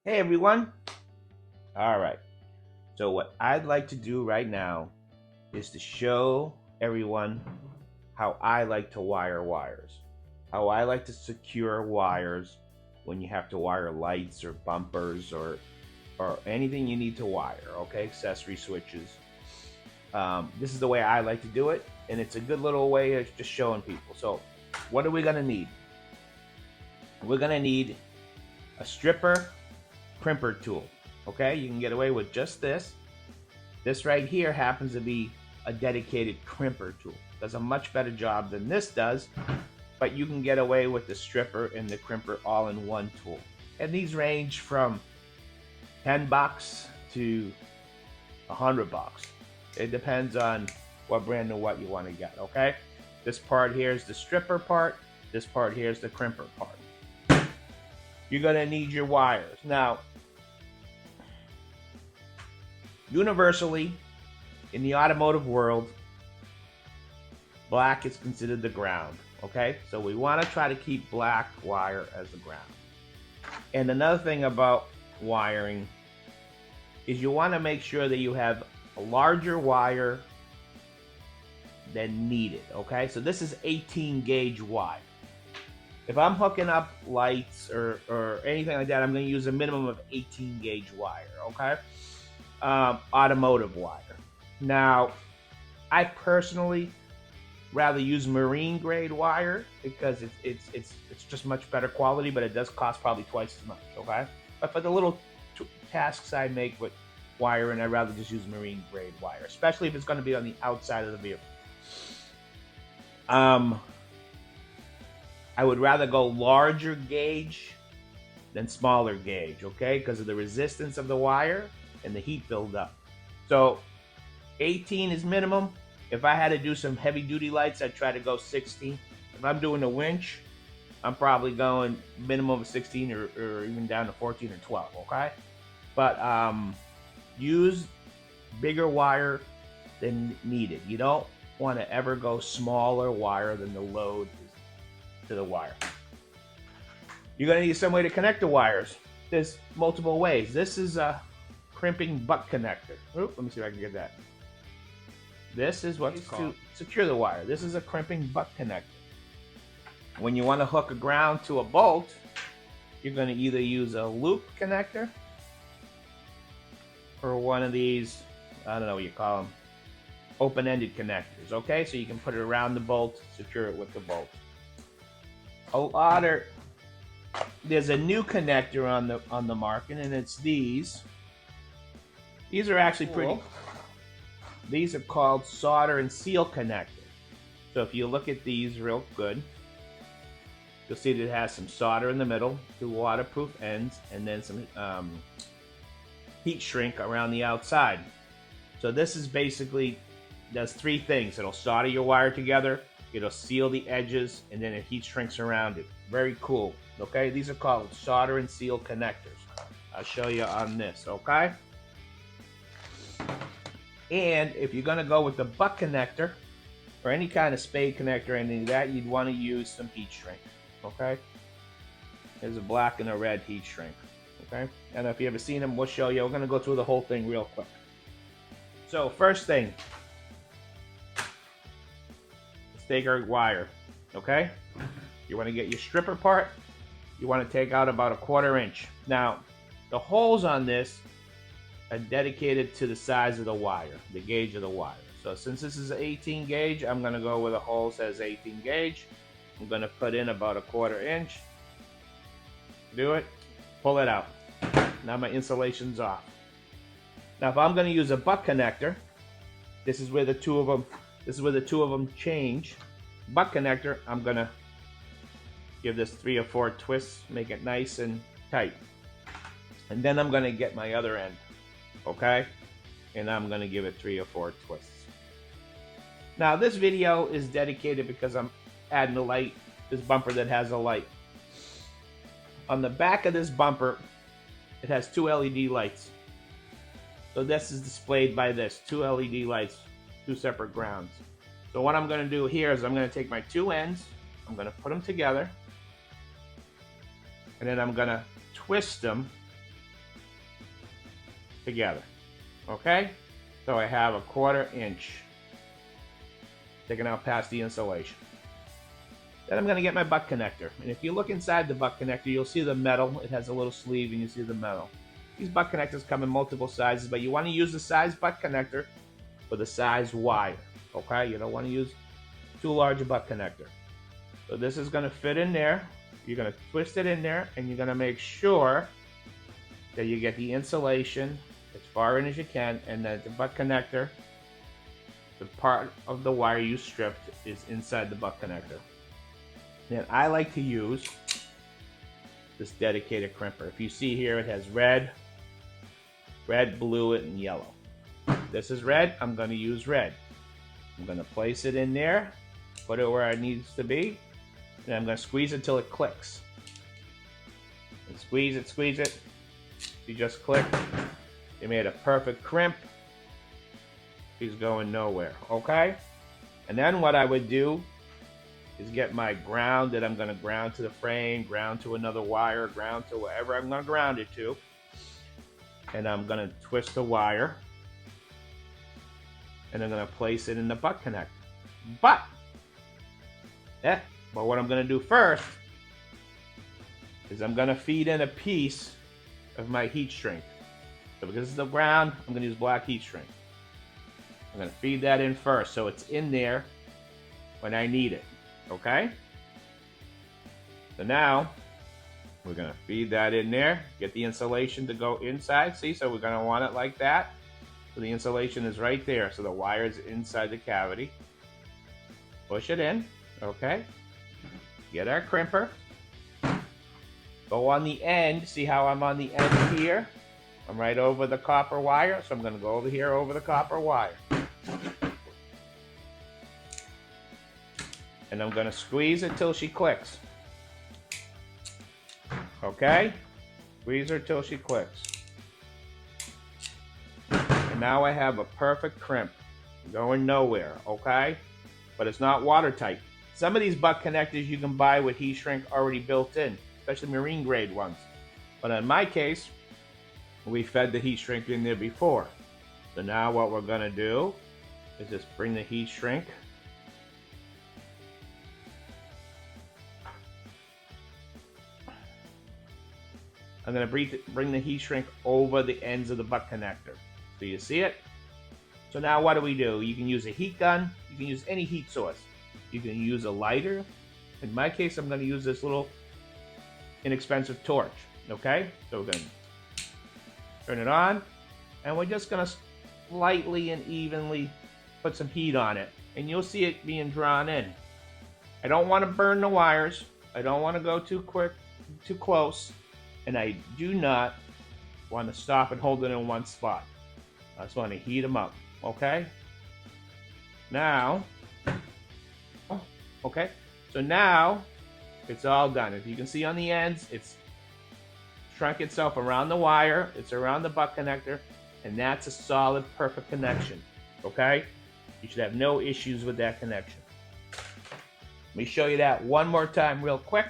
Hey everyone. All right. So what I'd like to do right now is to show everyone how I like to wire wires. How I like to secure wires when you have to wire lights or bumpers or anything you need to wire, okay? Accessory switches. This is the way I like to do it, and it's a good little way of just showing people. So, what are we gonna need? We're gonna need a stripper crimper tool. Okay, you can get away with just this. This right here happens to be a dedicated crimper tool. Does a much better job than this does, but you can get away with the stripper and the crimper all in one tool. And these range from $10 to $100. It depends on what brand and what you want to get, okay? This part here is the stripper part. This part here is the crimper part. You're gonna need your wires. Now, universally, in the automotive world, black is considered the ground, okay? So we want to try to keep black wire as the ground. And another thing about wiring is you want to make sure that you have a larger wire than needed, okay? So this is 18 gauge wire. If I'm hooking up lights or anything like that, I'm going to use a minimum of 18 gauge wire, okay? Automotive wire. Now, I personally rather use marine grade wire because it's just much better quality, but it does cost probably twice as much. Okay, but for the little tasks I make with wiring, I'd rather just use marine grade wire, especially if it's going to be on the outside of the vehicle. I would rather go larger gauge than smaller gauge, okay, because of the resistance of the wire and the heat buildup. So 18 is minimum. If I had to do some heavy duty lights, I'd try to go 16. If I'm doing a winch, I'm probably going minimum of 16 or even down to 14 or 12, okay? But use bigger wire than needed. You don't want to ever go smaller wire than the load is to the wire. You're going to need some way to connect the wires. There's multiple ways. This is a crimping butt connector. Let me see if I can get that. This is what's to secure the wire. This is a crimping butt connector. When you want to hook a ground to a bolt, you're going to either use a loop connector or one of these, I don't know what you call them, open-ended connectors, okay? So you can put it around the bolt, secure it with the bolt. There's a new connector on the market, and it's these. These are actually pretty. These are called solder and seal connectors. So if you look at these real good, you'll see that it has some solder in the middle, two waterproof ends, and then some heat shrink around the outside. So this is basically, does three things. It'll solder your wire together, it'll seal the edges, and then it heat shrinks around it. Very cool. Okay, these are called solder and seal connectors. I'll show you on this, okay? And if you're going to go with the butt connector or any kind of spade connector or anything like that, you'd want to use some heat shrink. Okay? There's a black and a red heat shrink. Okay? And if you ever seen them, we'll show you. We're going to go through the whole thing real quick. So, first thing, let's take our wire. Okay? You want to get your stripper part. You want to take out about a 1/4 inch. Now, the holes on this are dedicated to the size of the wire, the gauge of the wire. So since this is 18 gauge, I'm going to go where the hole says 18 gauge. I'm going to put in about a 1/4 inch. Do it. Pull it out. Now my insulation's off. Now if I'm going to use a butt connector, this is where the two of them change. Butt connector, I'm going to give this 3 or 4 twists, make it nice and tight. And then I'm going to get my other end. Okay, and I'm going to give it 3 or 4 twists. Now this video is dedicated because I'm adding a light, this bumper that has a light. On the back of this bumper, it has 2 LED lights. So this is displayed by this, 2 LED lights, 2 separate grounds. So what I'm going to do here is I'm going to take my 2 ends, I'm going to put them together, and then I'm going to twist them together. Okay? So I have a 1/4 inch sticking out past the insulation. Then I'm going to get my butt connector. And if you look inside the butt connector, you'll see the metal. It has a little sleeve and you see the metal. These butt connectors come in multiple sizes, but you want to use the size butt connector for the size wire. Okay? You don't want to use too large a butt connector. So this is going to fit in there. You're going to twist it in there, and you're going to make sure that you get the insulation as far in as you can, and that the butt connector, the part of the wire you stripped, is inside the butt connector. Then I like to use this dedicated crimper. If you see here, it has red, blue, and yellow. This is red. I'm going to use red. I'm going to place it in there, put it where it needs to be, and I'm going to squeeze it until it clicks. And squeeze it. You just click. You made a perfect crimp. He's going nowhere. Okay? And then what I would do is get my ground that I'm going to ground to the frame, ground to another wire, ground to wherever I'm going to ground it to. And I'm going to twist the wire. And I'm going to place it in the butt connector. But what I'm going to do first is I'm going to feed in a piece of my heat shrink. So because it's the ground, I'm going to use black heat shrink. I'm going to feed that in first so it's in there when I need it. Okay? So now we're going to feed that in there, get the insulation to go inside. See, so we're going to want it like that. So the insulation is right there, so the wire is inside the cavity. Push it in. Okay? Get our crimper. Go on the end. See how I'm on the end here? I'm right over the copper wire, so I'm going to go over here over the copper wire. And I'm going to squeeze it till she clicks. Okay? Squeeze her till she clicks. And now I have a perfect crimp. Going nowhere, okay? But it's not watertight. Some of these butt connectors you can buy with heat shrink already built in, especially marine grade ones. But in my case, we fed the heat shrink in there before. So now what we're going to do is just bring the heat shrink I'm going to bring the heat shrink over the ends of the butt connector. So you see it? So now what do? You can use a heat gun. You can use any heat source. You can use a lighter. In my case, I'm going to use this little inexpensive torch. Okay? So we're going to turn it on. And we're just going to lightly and evenly put some heat on it. And you'll see it being drawn in. I don't want to burn the wires. I don't want to go too quick, too close. And I do not want to stop and hold it in one spot. I just want to heat them up, okay? Now, okay, so now it's all done. If you can see on the ends, it's shrunk itself around the wire, it's around the butt connector, and that's a solid, perfect connection, okay? You should have no issues with that connection. Let me show you that one more time real quick.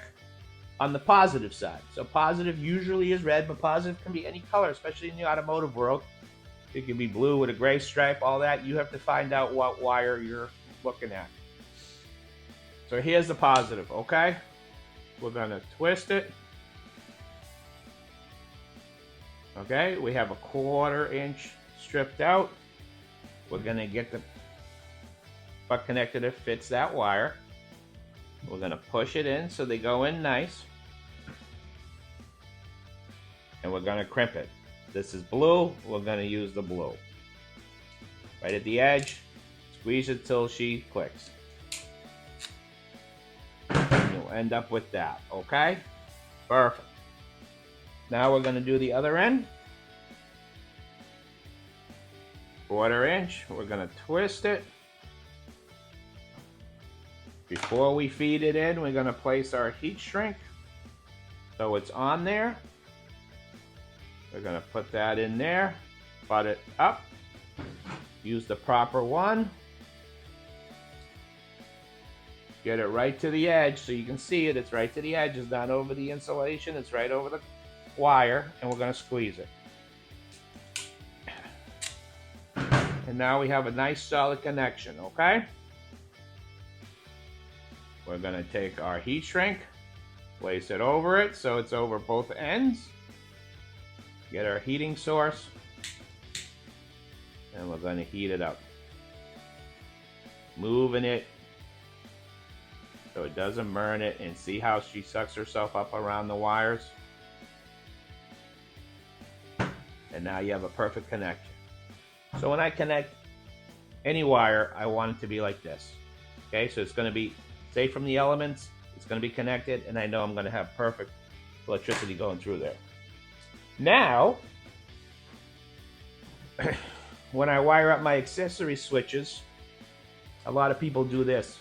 On the positive side. So positive usually is red, but positive can be any color, especially in the automotive world. It can be blue with a gray stripe, all that. You have to find out what wire you're looking at. So here's the positive, okay? We're going to twist it. Okay, we have a 1/4 inch stripped out. We're going to get the butt connector that fits that wire. We're going to push it in so they go in nice. And we're going to crimp it. This is blue. We're going to use the blue. Right at the edge. Squeeze it till she clicks. And you'll end up with that. Okay? Perfect. Now we're going to do the other end. 1/4 inch. We're going to twist it. Before we feed it in, we're going to place our heat shrink. So it's on there. We're going to put that in there. Butt it up. Use the proper one. Get it right to the edge so you can see it. It's right to the edge. It's not over the insulation. It's right over the wire. And we're going to squeeze it. And now we have a nice solid connection, okay? We're gonna take our heat shrink, place it over it so it's over both ends. Get our heating source, and we're gonna heat it up. Moving it so it doesn't burn it, and see how she sucks herself up around the wires? And now you have a perfect connection. So when I connect any wire, I want it to be like this. Okay, so it's gonna be safe from the elements, it's gonna be connected, and I know I'm gonna have perfect electricity going through there. Now, when I wire up my accessory switches, a lot of people do this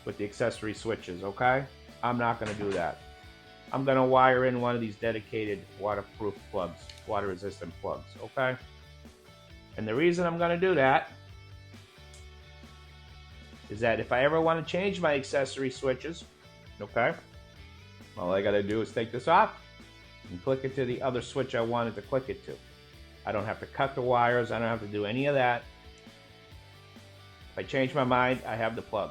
with the accessory switches, okay? I'm not gonna do that. I'm gonna wire in one of these dedicated waterproof plugs, water resistant plugs, okay? And the reason I'm gonna do that is that if I ever wanna change my accessory switches, okay? All I gotta do is take this off and click it to the other switch I wanted to click it to. I don't have to cut the wires, I don't have to do any of that. If I change my mind, I have the plug.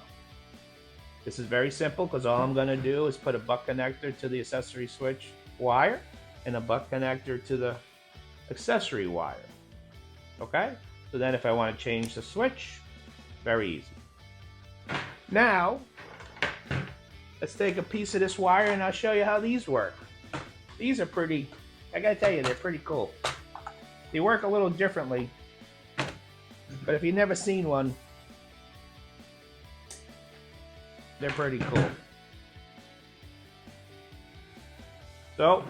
This is very simple because all I'm gonna do is put a butt connector to the accessory switch wire and a butt connector to the accessory wire. Okay? So then if I want to change the switch, very easy. Now, let's take a piece of this wire and I'll show you how these work. These are pretty, I gotta tell you, they're pretty cool. They work a little differently, but if you've never seen one, they're pretty cool. So,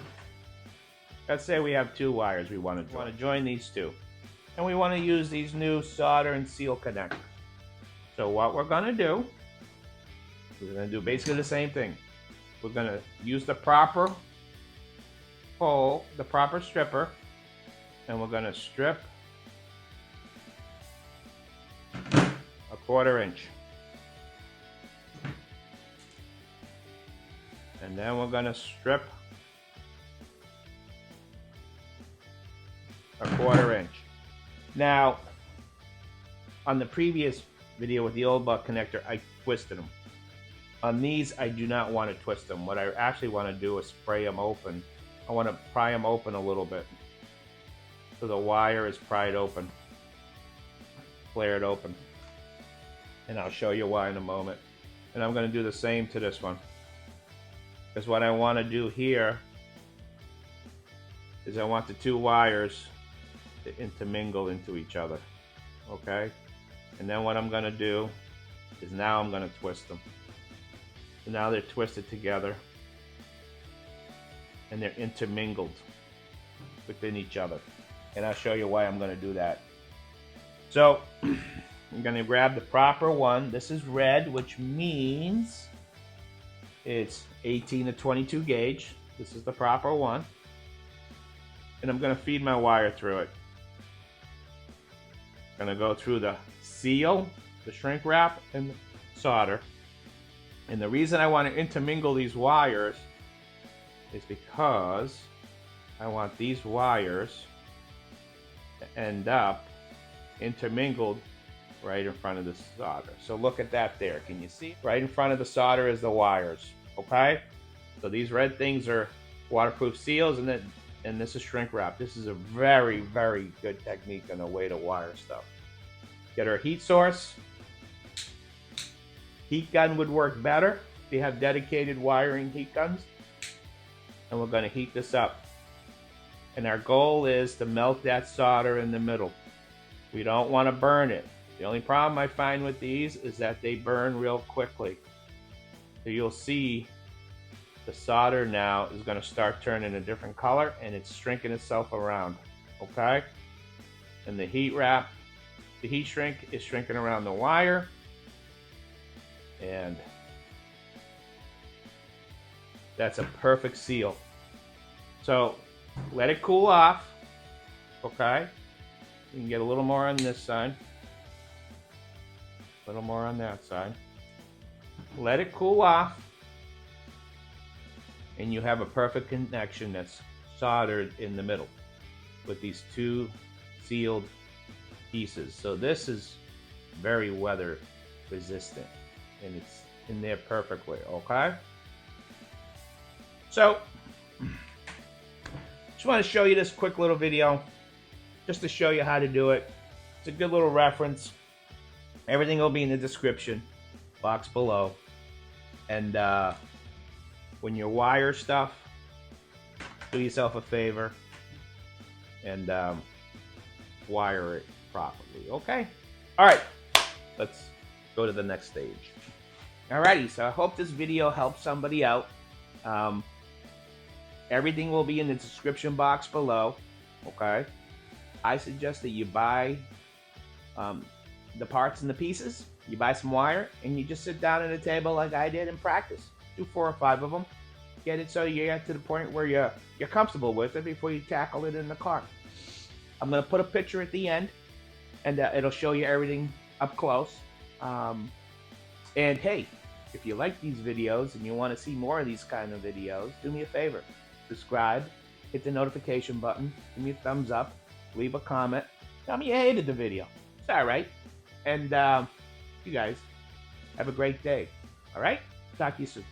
let's say we have two wires we want to join these two. And we want to use these new solder and seal connectors. So what we're going to do, we're going to do basically the same thing. We're going to use the proper hole, the proper stripper, and we're going to strip a 1/4 inch. And then we're going to strip a 1/4 inch. Now, on the previous video with the old butt connector, I twisted them. On these, I do not want to twist them. What I actually want to do is spray them open. I want to pry them open a little bit, so the wire is pried open, flared open. And I'll show you why in a moment. And I'm going to do the same to this one. Because what I want to do here is I want the two wires to intermingle into each other. Okay? And then what I'm going to do is now I'm going to twist them. So now they're twisted together and they're intermingled within each other. And I'll show you why I'm going to do that. So I'm going to grab the proper one. This is red, which means it's 18 to 22 gauge. This is the proper one. And I'm going to feed my wire through it. I'm going to go through the seal, the shrink wrap, and the solder. And the reason I want to intermingle these wires is because I want these wires to end up intermingled right in front of the solder. So look at that there. Can you see? Right in front of the solder is the wires. Okay? So these red things are waterproof seals, and this is shrink wrap. This is a very, very good technique and a way to wire stuff. Get our heat source. Heat gun would work better if you have dedicated wiring heat guns. And we're going to heat this up. And our goal is to melt that solder in the middle. We don't want to burn it. The only problem I find with these is that they burn real quickly. So you'll see the solder now is going to start turning a different color, and it's shrinking itself around. Okay? And the heat wrap, the heat shrink is shrinking around the wire. And that's a perfect seal. So let it cool off. Okay? You can get a little more on this side. A little more on that side. Let it cool off. And you have a perfect connection that's soldered in the middle with these two sealed pieces. So this is very weather resistant, and it's in there perfectly. Okay. So just want to show you this quick little video just to show you how to do it. It's a good little reference. Everything will be in the description box below. And when you wire stuff, do yourself a favor and wire it properly. Okay? All right. Let's go to the next stage. Alrighty, so I hope this video helps somebody out. Everything will be in the description box below. Okay? I suggest that you buy the parts and the pieces. You buy some wire and you just sit down at a table like I did and practice. Do 4 or 5 of them. Get it so you get to the point where you're comfortable with it before you tackle it in the car. I'm going to put a picture at the end, and it'll show you everything up close. And hey, if you like these videos and you want to see more of these kind of videos, do me a favor. Subscribe, hit the notification button, give me a thumbs up, leave a comment. Tell me you hated the video. It's alright. And you guys have a great day. Alright? Talk to you soon.